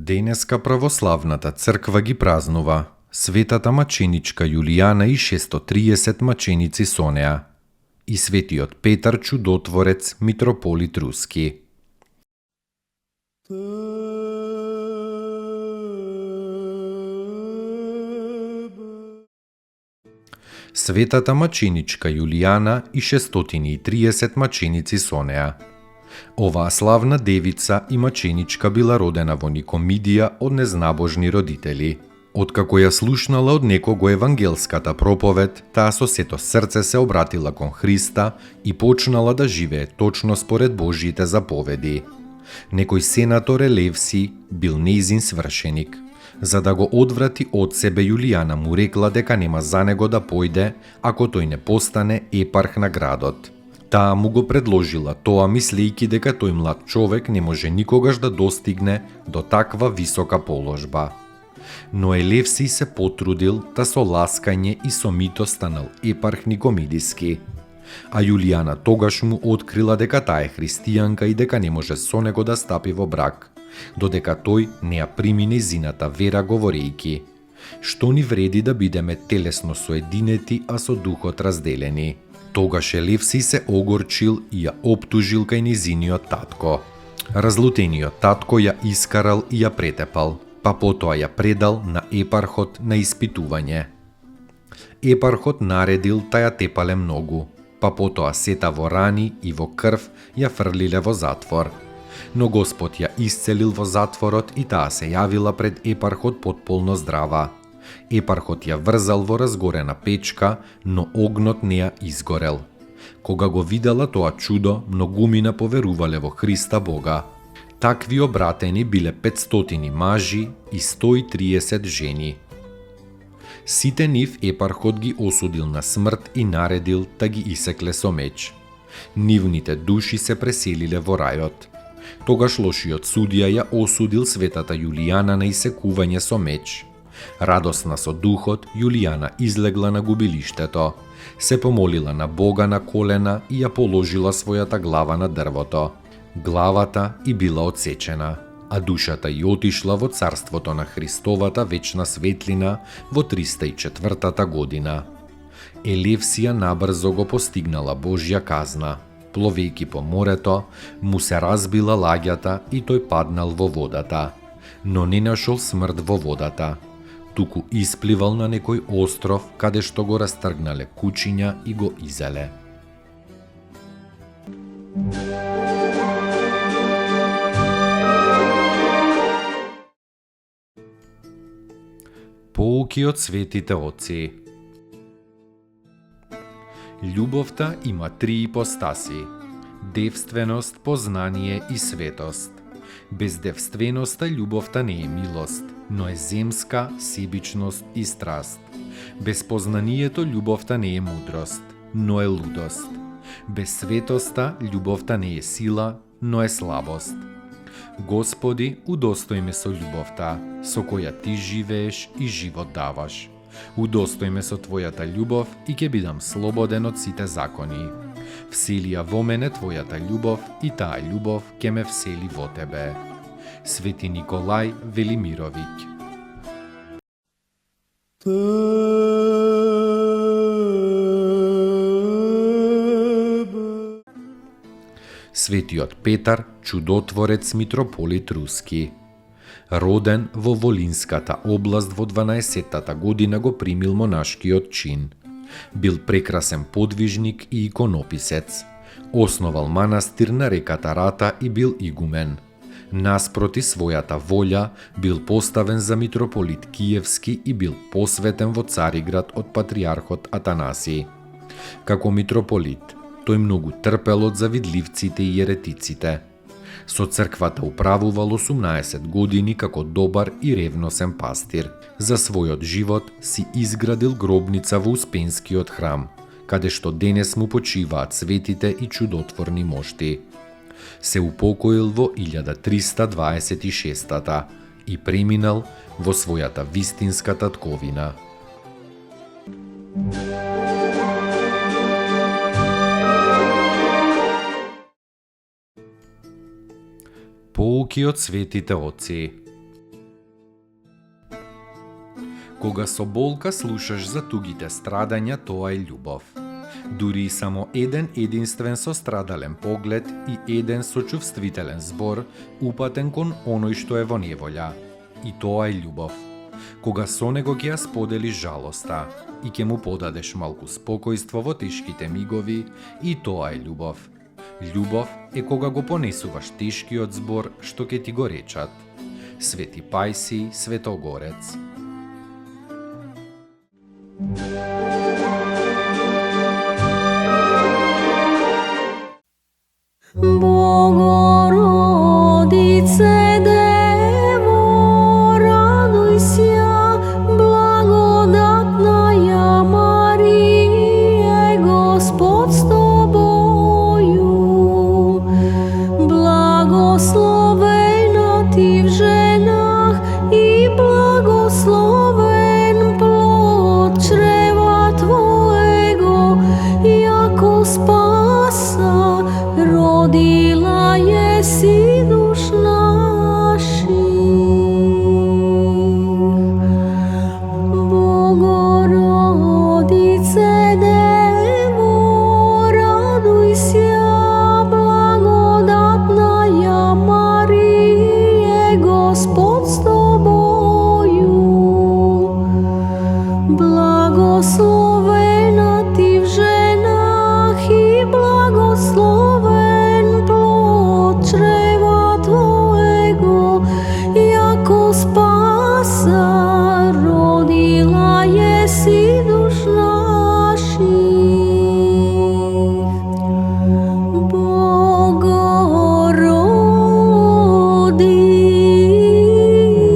Денеска православната црква ги празнува светата маченичка Јулијана и 630 маченици со неа и светиот Петар Чудотворец митрополит руски. Светата маченичка Јулијана и 630 маченици со неа. Оваа славна девица и маченичка била родена во Никомидија од незнабожни родители. Откако ја слушнала од некого евангелската проповед, таа со сето срце се обратила кон Христа и почнала да живее точно според Божјите заповеди. Некој сенатор Елевси бил нејзин свршеник. За да го одврати од себе, Јулијана му рекла дека нема за него да појде ако тој не постане епарх на градот. Таа му го предложила тоа, мислејќи дека тој млад човек не може никогаш да достигне до таква висока положба. Но Елевси се потрудил, та со ласкање и со мито станал епарх Никомидиски. А Јулијана тогаш му открила дека таа е христијанка и дека не може со него да стапи во брак, додека тој не ја прими нејзината вера, говорејќи: што ни вреди да бидеме телесно соединети, а со духот разделени. Тогаш Елевси се огорчил и ја оптужил кај нејзиниот татко. Разлутениот татко ја искарал и ја претепал, па потоа ја предал на епархот на испитување. Епархот наредил та ја тепале многу, па потоа сета во рани и во крв ја фрлиле во затвор. Но Господ ја исцелил во затворот и таа се јавила пред епархот потполно здрава. Епархот ја врзал во разгорена печка, но огнот не ја изгорел. Кога го видела тоа чудо, многумина поверувале во Христа Бога. Такви обратени биле 500 мажи и 130 жени. Сите нив епархот ги осудил на смрт и наредил да ги исекле со меч. Нивните души се преселиле во рајот. Тогаш лошиот судија ја осудил светата Јулијана на исекување со меч. Радосна со духот, Јулијана излегла на губилиштето, се помолила на Бога на колена и ја положила својата глава на дрвото. Главата и била отсечена, а душата и отишла во царството на Христовата вечна светлина во 304 година. Елевсија набрзо го постигнала Божја казна. Пловејќи по морето, му се разбила лагјата и тој паднал во водата, но не нашол смрт во водата, туку испливал на некој остров каде што го растргнале кучиња и го изеле. Поуки од светите оци. Љубовта има три ипостаси: девственост, познание и светост. Без девственоста љубовта не е милост, но е земска, себичност и страст. Без познанието љубовта не е мудрост, но е лудост. Без светоста љубовта не е сила, но е слабост. Господи, удостој ме со љубовта, со која ти живееш и живот даваш. Удостој ме со твојата љубов и ќе бидам слободен од сите закони. Всели ја во мене твојата љубов и таа љубов ќе ме всели во тебе. Свети Николај Велимировиќ. Светиот Петар Чудотворец митрополит руски. Роден во Волинската област во 12-тата година, го примил монашкиот чин. Бил прекрасен подвижник и иконописец. Основал манастир на реката Рата и бил игумен. Наспроти својата волја бил поставен за митрополит Киевски и бил посветен во Цариград од патриархот Атанасиј. Како митрополит, тој многу трпел од завидливците и еретиците. Со црквата управувал 18 години како добар и ревносен пастир. За својот живот си изградил гробница во Успенскиот храм, каде што денес му почиваат светите и чудотворни мошти. Се упокоил во 1326 и преминал во својата вистинска татковина. Поуки од светите оци. Кога со болка слушаш за тугите страдања, тоа е љубов. Дури и само еден единствен сострадален поглед и еден сочувствителен збор упатен кон оној што е во неволја. И тоа е љубов. Кога со него ќе ја споделиш жалоста и ќе му подадеш малку спокојство во тешките мигови, и тоа е љубов. Љубов е кога го понесуваш тешкиот збор што ќе ти го речат. Свети Пајси Светогорец. Богородице Дево, радуй ся, благодатная Мария, Господ с тобою. Благословена ти в женах и благословен плод чрева твоего, яко спаса родила еси душ наших. Богородице Дево, радуй ся, благодатная Мария, Господ с тобою. Благословена ти в женах и благословен плод чрева твоего, яко спаса родила еси душ наших.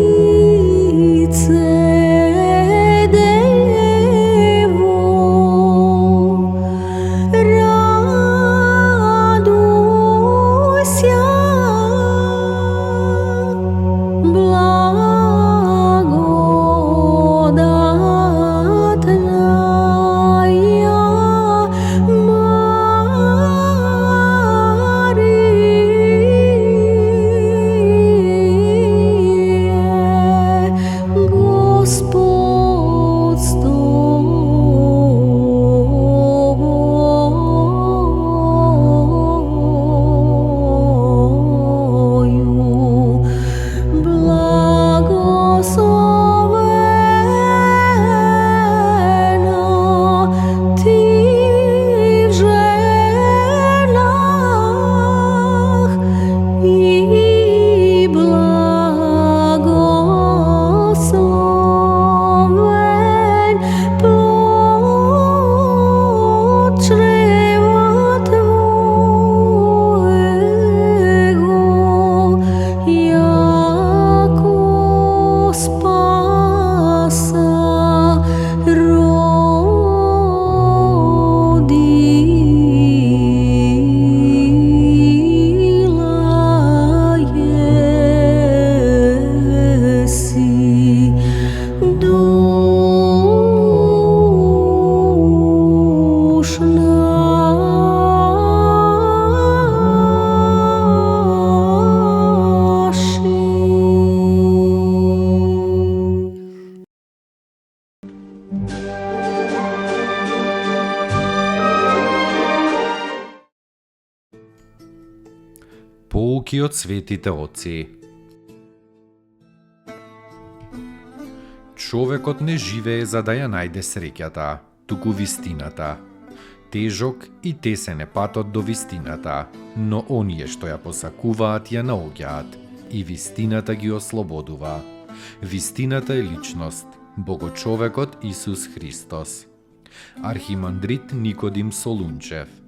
Богородице Дево, радуйся, Мария, Господь с тобою. Благословена ти в женах и благословен плод чрева твоего, яко спаса родила еси душ наших. Поуки од светите оци. Човекот не живее за да ја најде среќата, туку вистината. Тежок и тесен е патот до вистината, но оние што ја посакуваат ја наоѓаат и вистината ги ослободува. Вистината е личност, Богочовекот Исус Христос. Архимандрит Никодим Солунчев.